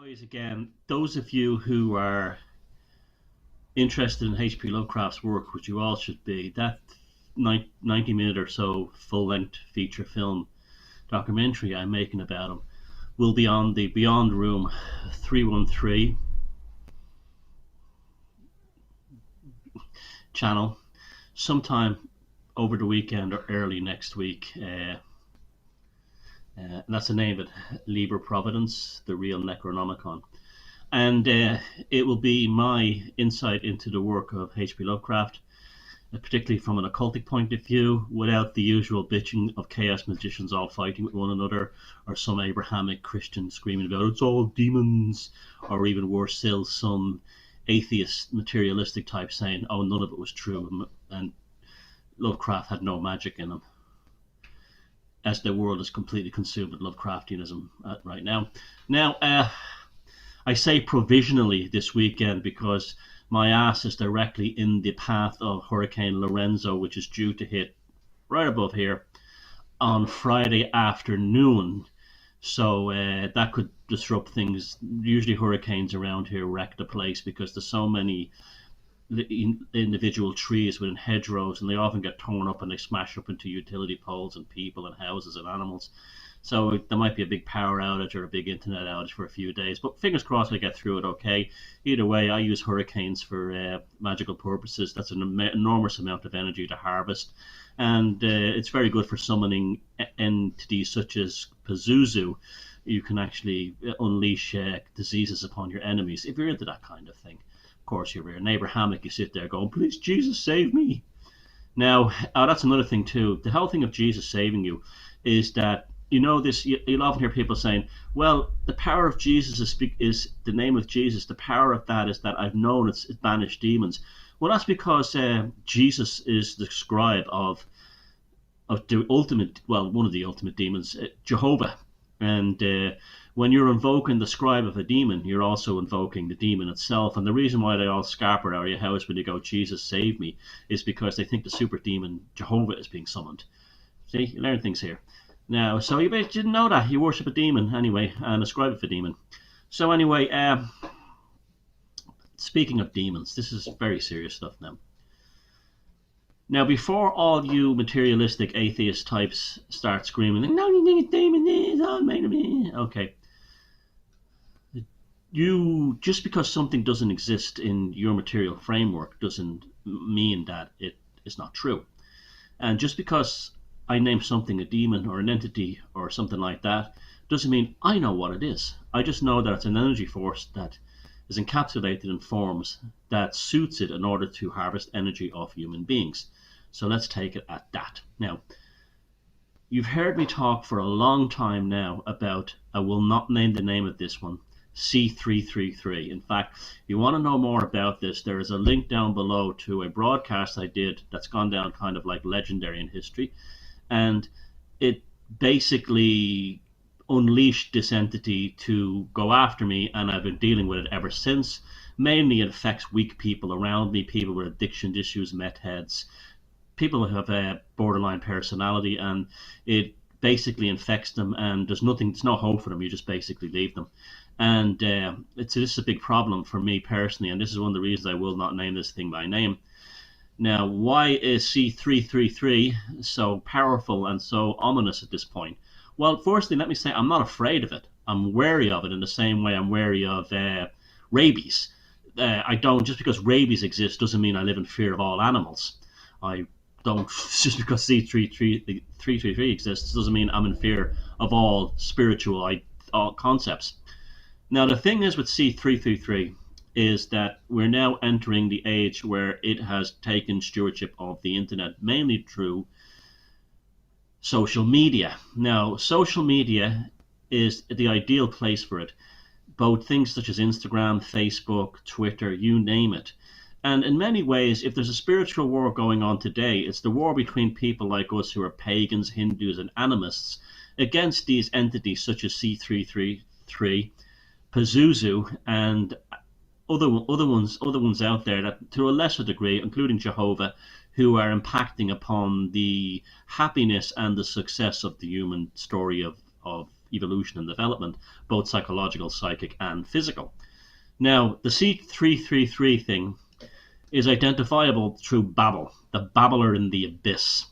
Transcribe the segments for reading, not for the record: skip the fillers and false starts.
Always again, those of you who are interested in H.P. Lovecraft's work, which you all should be, that 90-minute or so full-length feature film documentary I'm making about him will be on the Beyond Room 313 channel sometime over the weekend or early next week. And that's the name of it, Liber Providence, the Real Necronomicon. And it will be my insight into the work of H.P. Lovecraft, particularly from an occultic point of view, without the usual bitching of chaos magicians all fighting with one another, or some Abrahamic Christian screaming about it's all demons, or even worse still, some atheist materialistic type saying, oh, none of it was true, and Lovecraft had no magic in him, as the world is completely consumed with Lovecraftianism right now. Now, I say provisionally this weekend because my ass is directly in the path of Hurricane Lorenzo, which is due to hit right above here on Friday afternoon. So that could disrupt things. Usually hurricanes around here wreck the place because there's so many individual trees within hedgerows, and they often get torn up and they smash up into utility poles and people and houses and animals. So there might be a big power outage or a big internet outage for a few days, but fingers crossed we get through it okay. Either way, I use hurricanes for magical purposes. That's an enormous amount of energy to harvest, and it's very good for summoning entities such as Pazuzu. You can actually unleash diseases upon your enemies if you're into that kind of thing. Of course, you're an Abrahamic, you sit there going, please, Jesus, save me. Now, that's another thing too. The whole thing of Jesus saving you is that, you know, this, you'll often hear people saying, well, the power of Jesus is the name of Jesus. The power of that is that I've known it's banished demons. Well, that's because Jesus is the scribe of the ultimate, well, one of the ultimate demons, Jehovah. And when you're invoking the scribe of a demon, you're also invoking the demon itself. And the reason why they all scarper out of your house when you go, Jesus, save me, is because they think the super demon Jehovah is being summoned. See, you learn things here. Now, so you didn't know that. You worship a demon anyway, and a scribe of a demon. So anyway, speaking of demons, this is very serious stuff now. Now, before all you materialistic atheist types start screaming, no, you think a demon is all made of me. Okay. Just because something doesn't exist in your material framework doesn't mean that it is not true. And just because I name something a demon or an entity or something like that doesn't mean I know what it is. I just know that it's an energy force that is encapsulated in forms that suits it in order to harvest energy off human beings. So let's take it at that. Now, you've heard me talk for a long time now about, I will not name the name of this one, C333. In fact, if you want to know more about this, there is a link down below to a broadcast I did that's gone down kind of like legendary in history. And it basically unleashed this entity to go after me, and I've been dealing with it ever since. Mainly it affects weak people around me, people with addiction issues, meth heads, people who have a borderline personality, and it basically infects them, and there's no hope for them. You just basically leave them. And this is a big problem for me personally, and this is one of the reasons I will not name this thing by name. Now, why is C333 so powerful and so ominous at this point? Well, firstly, let me say I'm not afraid of it. I'm wary of it in the same way I'm wary of rabies. I don't, just because rabies exists doesn't mean I live in fear of all animals. I don't, just because C333 exists doesn't mean I'm in fear of all spiritual all concepts. Now, the thing is with C333 is that we're now entering the age where it has taken stewardship of the internet, mainly through social media. Now, social media is the ideal place for it. Both things such as Instagram, Facebook, Twitter, you name it. And in many ways, if there's a spiritual war going on today, it's the war between people like us who are pagans, Hindus, and animists against these entities such as C333, Pazuzu, and other ones out there that, to a lesser degree, including Jehovah, who are impacting upon the happiness and the success of the human story of evolution and development, both psychological, psychic, and physical. Now, the C333 thing is identifiable through babble, the babbler in the abyss.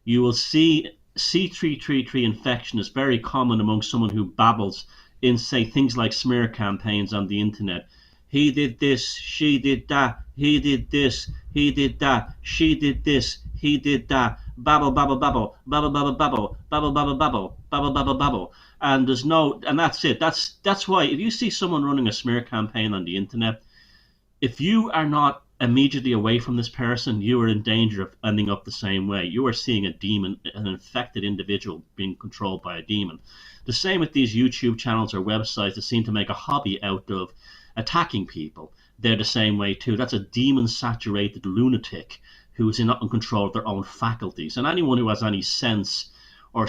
You will see C333 infection is very common among someone who babbles in, say, things like smear campaigns on the internet. He did this, she did that, he did this, he did that, she did this, he did that. Babble, babble, babble, babble, babble, babble, babble, babble, babble, babble, babble, babble. And there's no, and that's it. That's why if you see someone running a smear campaign on the internet, if you are not immediately away from this person, you are in danger of ending up the same way. You are seeing a demon, an infected individual being controlled by a demon. The same with these YouTube channels or websites that seem to make a hobby out of attacking people. They're the same way too. That's a demon-saturated lunatic who is not in control of their own faculties. And anyone who has any sense, or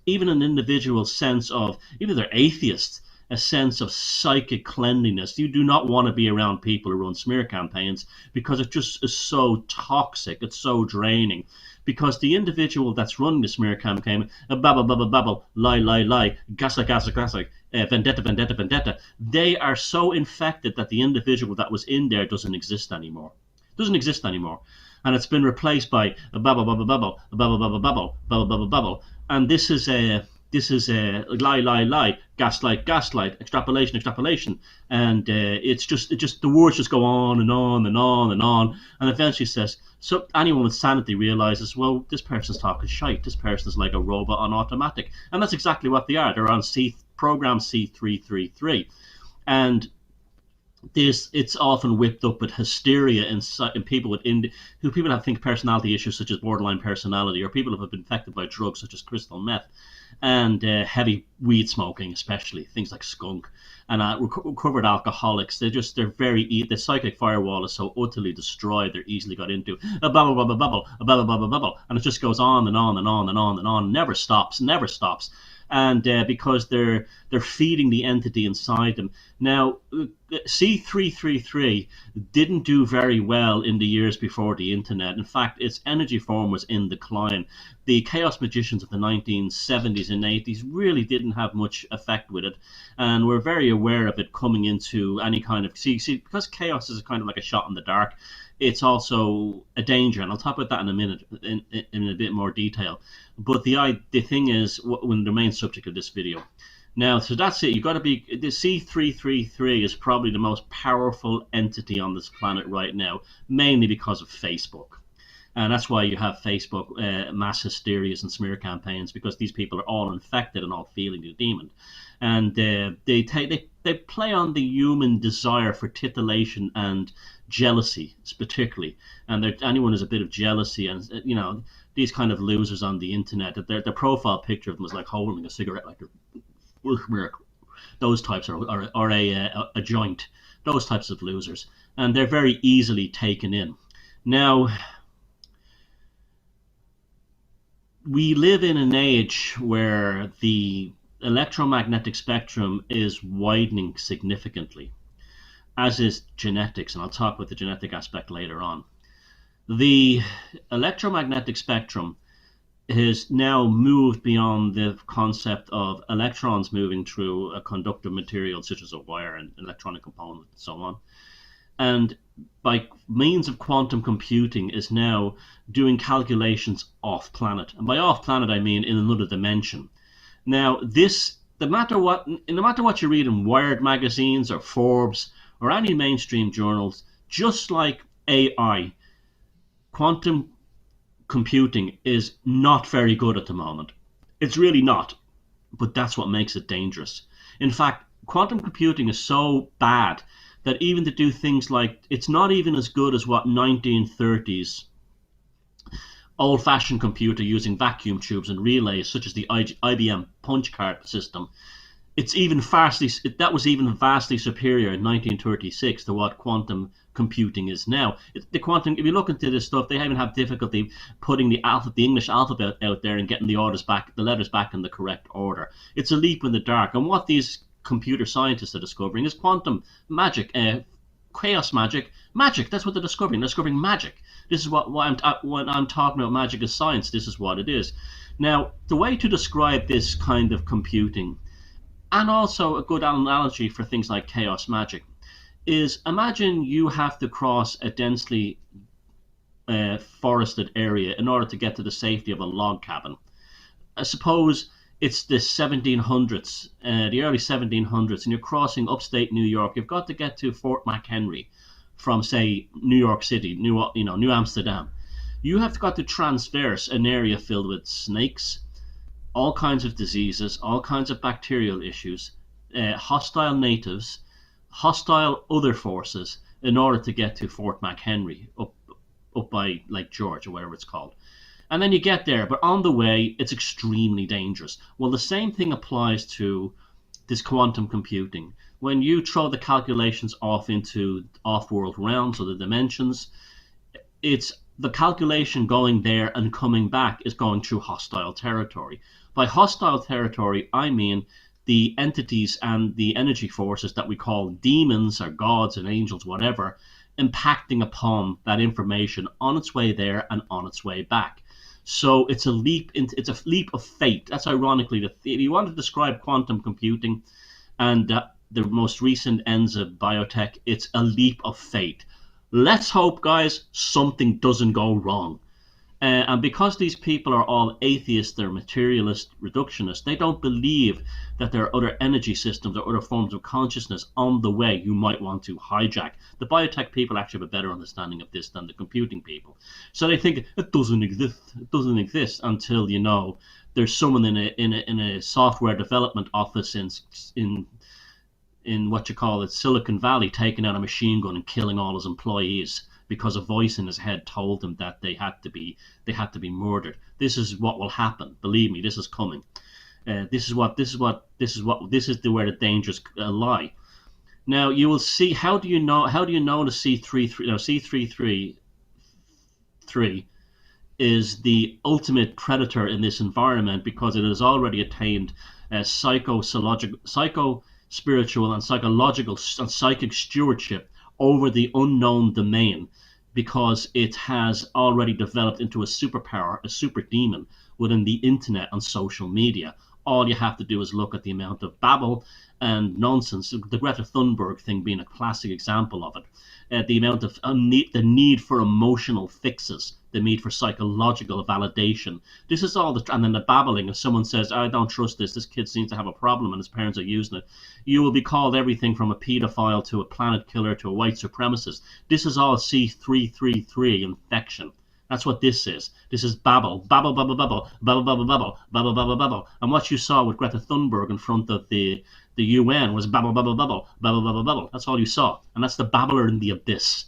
even an individual sense of, even if they're atheists, a sense of psychic cleanliness. You do not want to be around people who run smear campaigns, because it just is so toxic. It's so draining. Because the individual that's running the smear campaign, babble, babble, babble, lie, lie, lie, gaslight, gaslight, gaslight, vendetta, vendetta, vendetta, they are so infected that the individual that was in there doesn't exist anymore. Doesn't exist anymore. And it's been replaced by a babble, babble, babble, a babble, babble, babble, babble, babble, babble. And this is a lie, lie, lie, gaslight, gaslight, extrapolation, extrapolation, and it's just the words just go on and on and on and on, and eventually says, so anyone with sanity realizes, well, this person's talking shite. This person is like a robot on automatic, and that's exactly what they are. They're on program C333, and it's often whipped up with hysteria in people with people have think personality issues such as borderline personality, or people who have been infected by drugs such as crystal meth and heavy weed smoking, especially things like skunk, and recovered alcoholics. The psychic firewall is so utterly destroyed. They're easily got into a bubble, bubble, bubble, a bubble, bubble, bubble, and it just goes on and on and on and on and on, never stops. And because they're feeding the entity inside them. Now, C333 didn't do very well in the years before the internet. In fact, its energy form was in decline. The chaos magicians of the 1970s and 80s really didn't have much effect with it, and we're very aware of it coming into any kind of because chaos is kind of like a shot in the dark. It's also a danger, and I'll talk about that in a minute in a bit more detail. But the thing is, when the main subject of this video. Now, so that's it. You've got to be, the C333 is probably the most powerful entity on this planet right now, mainly because of Facebook. And that's why you have Facebook mass hysterias and smear campaigns, because these people are all infected and all feeling the demon. And they play on the human desire for titillation and jealousy, particularly. And anyone who's a bit of jealousy, and these kind of losers on the internet, that their profile picture of them is like holding a cigarette, like those types are a joint. Those types of losers, and they're very easily taken in. Now, we live in an age where the electromagnetic spectrum is widening significantly, as is genetics, and I'll talk about the genetic aspect later on. The electromagnetic spectrum has now moved beyond the concept of electrons moving through a conductive material such as a wire and electronic component and so on, and by means of quantum computing is now doing calculations off planet. And by off planet I mean in another dimension. Now this, no matter what you read in Wired magazines or Forbes or any mainstream journals, just like AI, quantum computing is not very good at the moment. It's really not, but that's what makes it dangerous. In fact, quantum computing is so bad that even to do things like, it's not even as good as what 1930s old-fashioned computer using vacuum tubes and relays such as the IBM punch card system. That was even vastly superior in 1936 to what quantum computing is now. If you look into this stuff, they even have difficulty putting the English alphabet out there and getting the letters back in the correct order. It's a leap in the dark. And what these computer scientists are discovering is quantum magic, chaos magic. That's what they're discovering. They're discovering magic. This is when I'm talking about magic as science. This is what it is. Now, the way to describe this kind of computing and also a good analogy for things like chaos magic is, imagine you have to cross a densely forested area in order to get to the safety of a log cabin. I suppose it's the 1700s, the early 1700s, and you're crossing upstate New York. You've got to get to Fort McHenry from, say, New York City, New Amsterdam. You have got to transverse an area filled with snakes, all kinds of diseases, all kinds of bacterial issues, hostile natives, hostile other forces, in order to get to Fort McHenry up by Lake George or whatever it's called. And then you get there, but on the way, it's extremely dangerous. Well, the same thing applies to this quantum computing. When you throw the calculations off into off-world realms or the dimensions, it's the calculation going there and coming back is going through hostile territory. By hostile territory, I mean the entities and the energy forces that we call demons or gods and angels, whatever, impacting upon that information on its way there and on its way back. So it's a leap of fate. That's ironically, if you want to describe quantum computing and the most recent ends of biotech, it's a leap of fate. Let's hope, guys, something doesn't go wrong. And because these people are all atheists, they're materialist, reductionists, they don't believe that there are other energy systems or other forms of consciousness on the way you might want to hijack. The biotech people actually have a better understanding of this than the computing people. So they think it doesn't exist. It doesn't exist until, you know, there's someone in a software development office in what you call it, Silicon Valley, taking out a machine gun and killing all his employees because a voice in his head told him that they had to be murdered. This is what will happen. Believe me, this is coming. This is where the dangers lie. Now you will see. How do you know the C333 is the ultimate predator in this environment, because it has already attained psycho-spiritual and psychological and psychic stewardship over the unknown domain, because it has already developed into a superpower, a super demon within the internet and social media. All you have to do is look at the amount of babble and nonsense, the Greta Thunberg thing being a classic example of it. The amount of the need for emotional fixes, the need for psychological validation. This is all and then the babbling. If someone says, I don't trust this kid seems to have a problem and his parents are using it, you will be called everything from a pedophile to a planet killer to a white supremacist. This is all C333 infection. That's what this is. This is babble, babble, babble, babble, babble, babble, babble, babble, babble, babble. And what you saw with Greta Thunberg in front of the UN was babble, babble, babble, babble, babble, babble. That's all you saw. And that's the babbler in the abyss.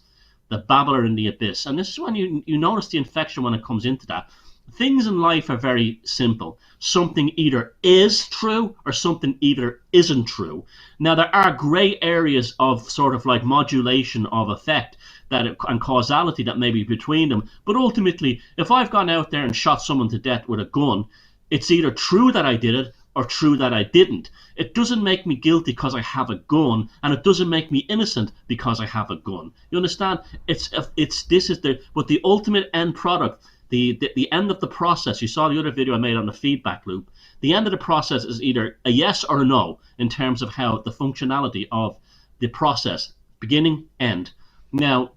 The babbler in the abyss. And this is when you notice the infection when it comes into that. Things in life are very simple. Something either is true or something either isn't true. Now, there are gray areas of sort of like modulation of effect and causality that may be between them. But ultimately, if I've gone out there and shot someone to death with a gun, it's either true that I did it or true that I didn't. It doesn't make me guilty because I have a gun, and it doesn't make me innocent because I have a gun. You understand? But the ultimate end product, the end of the process. You saw the other video I made on the feedback loop. The end of the process is either a yes or a no in terms of how the functionality of the process, beginning, end. Now,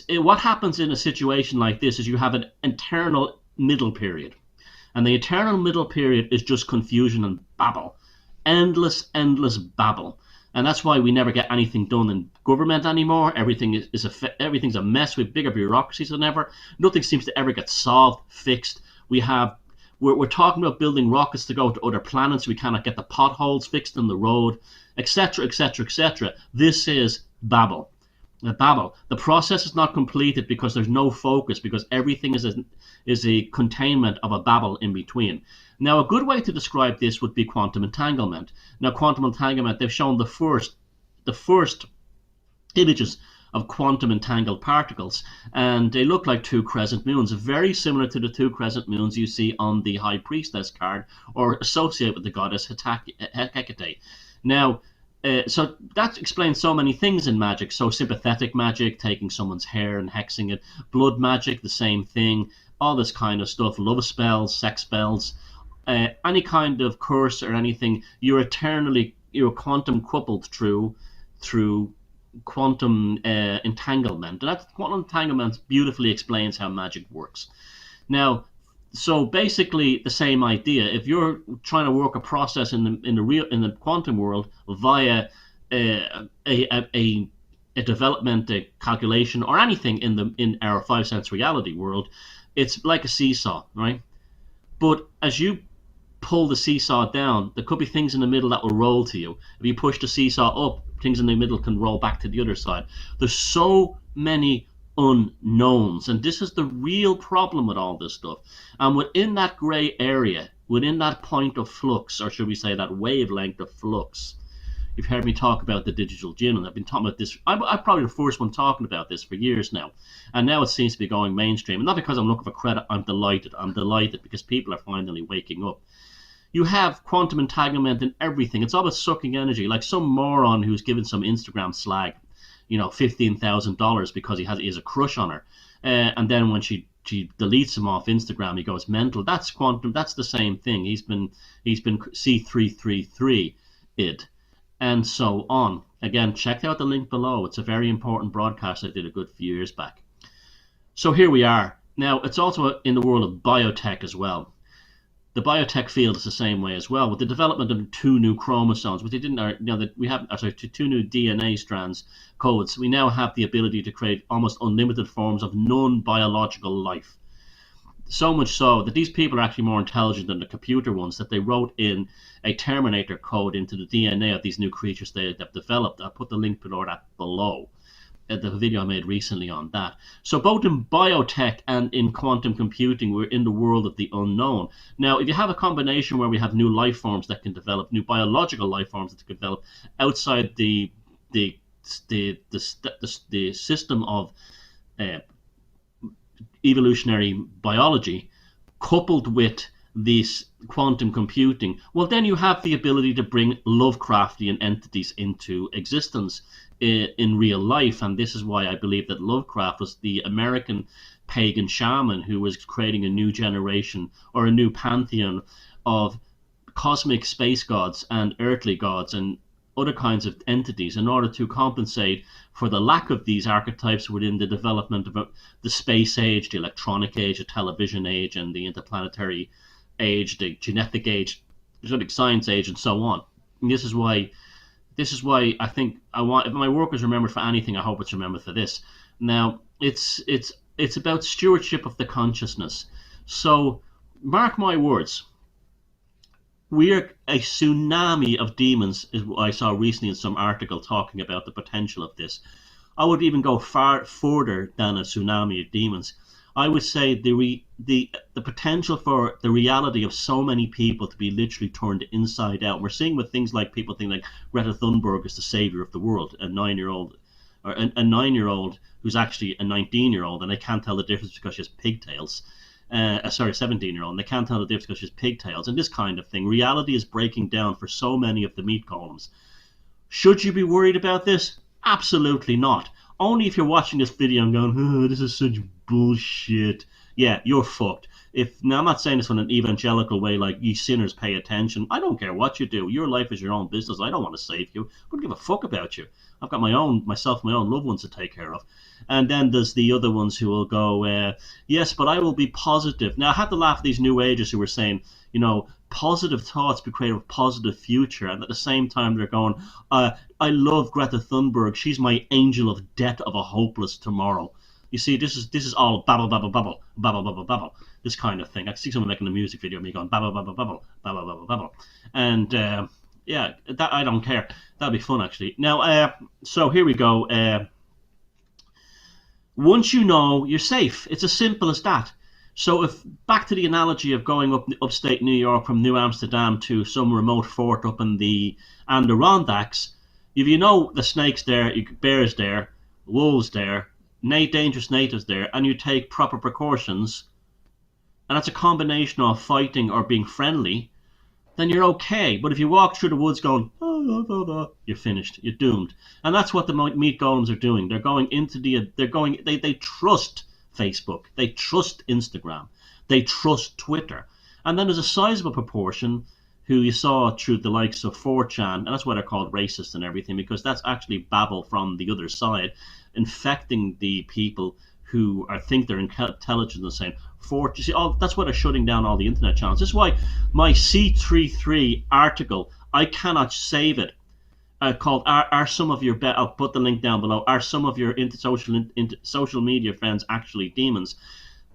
what happens in a situation like this is you have an eternal middle period. And the eternal middle period is just confusion and babble. Endless babble. And that's why we never get anything done in government anymore. Everything's a mess with bigger bureaucracies than ever. Nothing seems to ever get solved, fixed. We're talking about building rockets to go to other planets. We cannot get the potholes fixed in the road, etc., etc., etc. This is babble. The process is not completed because there's no focus, because everything is a containment of a babble in between. Now, a good way to describe this would be quantum entanglement. Now, quantum entanglement, they've shown the first images of quantum entangled particles, and they look like two crescent moons, very similar to the two crescent moons you see on the High Priestess card, or associated with the goddess Hecate. Now, so that explains so many things in magic. So sympathetic magic, taking someone's hair and hexing it. Blood magic, the same thing. All this kind of stuff. Love spells, sex spells. any kind of curse or anything, you're quantum coupled through quantum entanglement. And that quantum entanglement beautifully explains how magic works. Now, so basically the same idea. If you're trying to work a process in the quantum world via a development, a calculation, or anything in our five sense reality world, it's like a seesaw, right? But as you pull the seesaw down, there could be things in the middle that will roll to you. If you push the seesaw up, things in the middle can roll back to the other side. There's so many unknowns, and this is the real problem with all this stuff. And within that gray area, within that point of flux, or should we say that wavelength of flux, you've heard me talk about the digital gin, and I've been talking about this. I'm probably the first one talking about this for years now, and now it seems to be going mainstream. And not because I'm looking for credit. I'm delighted. I'm delighted because people are finally waking up. You have quantum entanglement in everything. It's all about sucking energy. Like some moron who's given some Instagram slag, $15,000 because he has a crush on her, and then when she deletes him off Instagram, he goes mental. That's quantum. That's the same thing. He's been C333 id, and so on. Again, check out the link below. It's a very important broadcast I did a good few years back. So here we are. Now, it's also in the world of biotech as well. The biotech field is the same way as well, with the development of two new chromosomes, which they didn't, that we have, two new DNA strands codes. We now have the ability to create almost unlimited forms of non-biological life. So much so that these people are actually more intelligent than the computer ones, that they wrote in a Terminator code into the DNA of these new creatures they've developed. I'll put the link below that below. The video I made recently on that. So both in biotech and in quantum computing, we're in the world of the unknown. Now, if you have a combination where we have new life forms that can develop, new biological life forms that can develop outside the system of evolutionary biology, coupled with this quantum computing, well, then you have the ability to bring Lovecraftian entities into existence in real life. And this is why I believe that Lovecraft was the American pagan shaman who was creating a new generation or a new pantheon of cosmic space gods and earthly gods and other kinds of entities in order to compensate for the lack of these archetypes within the development of the space age, the electronic age, the television age, and the interplanetary age, the genetic age, genetic science age, and so on. And this is why I think if my work is remembered for anything, I hope it's remembered for this. Now, it's about stewardship of the consciousness. So, mark my words. We're a tsunami of demons, is what I saw recently in some article talking about the potential of this. I would even go far further than a tsunami of demons. I would say the potential for the reality of so many people to be literally turned inside out. We're seeing with things like people think like Greta Thunberg is the savior of the world, a 9-year-old who's actually a 19-year-old, and they can't tell the difference because she has pigtails. 17-year-old, and they can't tell the difference because she has pigtails, and this kind of thing. Reality is breaking down for so many of the meat golems. Should you be worried about this? Absolutely not. Only if you're watching this video and going, oh, this is such bullshit. Yeah, you're fucked. Now, I'm not saying this in an evangelical way, like, you sinners pay attention. I don't care what you do. Your life is your own business. I don't want to save you. I don't give a fuck about you. I've got my own loved ones to take care of. And then there's the other ones who will go, yes, but I will be positive. Now, I had to laugh at these new agers who were saying, positive thoughts be created a positive future. And at the same time, they're going, I love Greta Thunberg. She's my angel of death of a hopeless tomorrow. You see, this is all babble, babble, babble, babble, babble, babble. This kind of thing. I can see someone making a music video of me going babble, babble, babble, babble, babble, babble. And yeah, that I don't care. That'd be fun, actually. Now, so here we go. Once you know, you're safe. It's as simple as that. So if back to the analogy of going upstate New York from New Amsterdam to some remote fort up in the Adirondacks, if you know the snakes there, bears there, wolves there, dangerous natives there, and you take proper precautions, and that's a combination of fighting or being friendly, then you're okay. But if you walk through the woods going, you're finished. You're doomed. And that's what the meat golems are doing. They're going into they trust Facebook. They trust Instagram. They trust Twitter. And then there's a sizable proportion who you saw through the likes of 4chan, and that's why they're called racist and everything, because that's actually babble from the other side, infecting the people who think they're intelligent and saying, you see, that's why they're shutting down all the internet channels. This is why my C33 article, I cannot save it, called "Are some of your I'll put the link down below. Are some of your social media friends actually demons?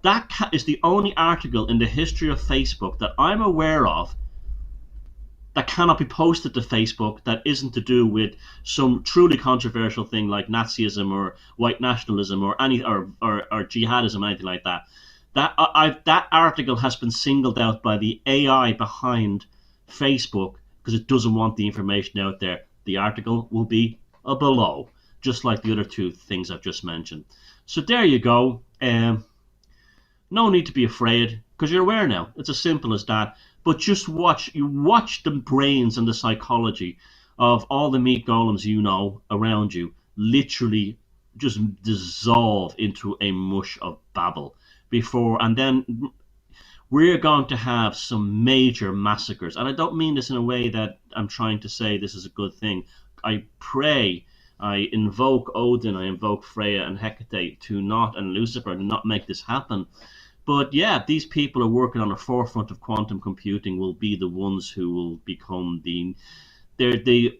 That is the only article in the history of Facebook that I'm aware of that cannot be posted to Facebook that isn't to do with some truly controversial thing like Nazism or white nationalism or jihadism or anything like that. That article has been singled out by the AI behind Facebook because it doesn't want the information out there. The article will be below, just like the other two things I've just mentioned. So there you go. No need to be afraid because you're aware now. It's as simple as that. But just watch the brains and the psychology of all the meat golems around you literally just dissolve into a mush of babble and then we're going to have some major massacres. And I don't mean this in a way that I'm trying to say this is a good thing. I pray, I invoke Odin, I invoke Freya and Hecate and Lucifer to not make this happen. But yeah, these people are working on the forefront of quantum computing will be the ones who will become they're the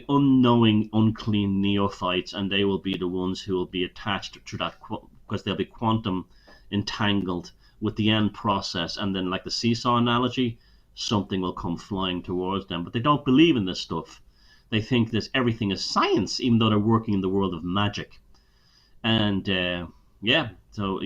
unknowing, unclean neophytes, and they will be the ones who will be attached to that because they'll be quantum entangled with the end process. And then, like the seesaw analogy, something will come flying towards them. But they don't believe in this stuff. They think that everything is science, even though they're working in the world of magic. And yeah, so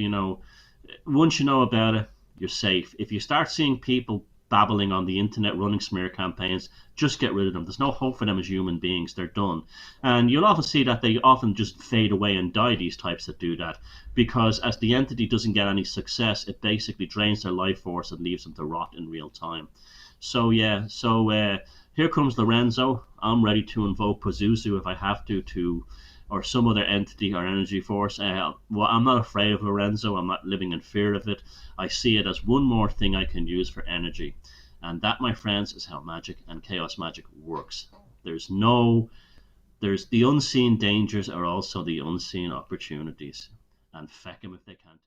once you know about it, you're safe. If you start seeing people babbling on the internet running smear campaigns, just get rid of them. There's no hope for them as human beings. They're done. And you'll often see that they often just fade away and die, these types that do that, because as the entity doesn't get any success, it basically drains their life force and leaves them to rot in real time. So yeah, here comes Lorenzo. I'm ready to invoke Pazuzu if I have to or some other entity or energy force. Well, I'm not afraid of Lorenzo. I'm not living in fear of it. I see it as one more thing I can use for energy. And that, my friends, is how magic and chaos magic works. There's the unseen dangers are also the unseen opportunities. And feck 'em if they can't.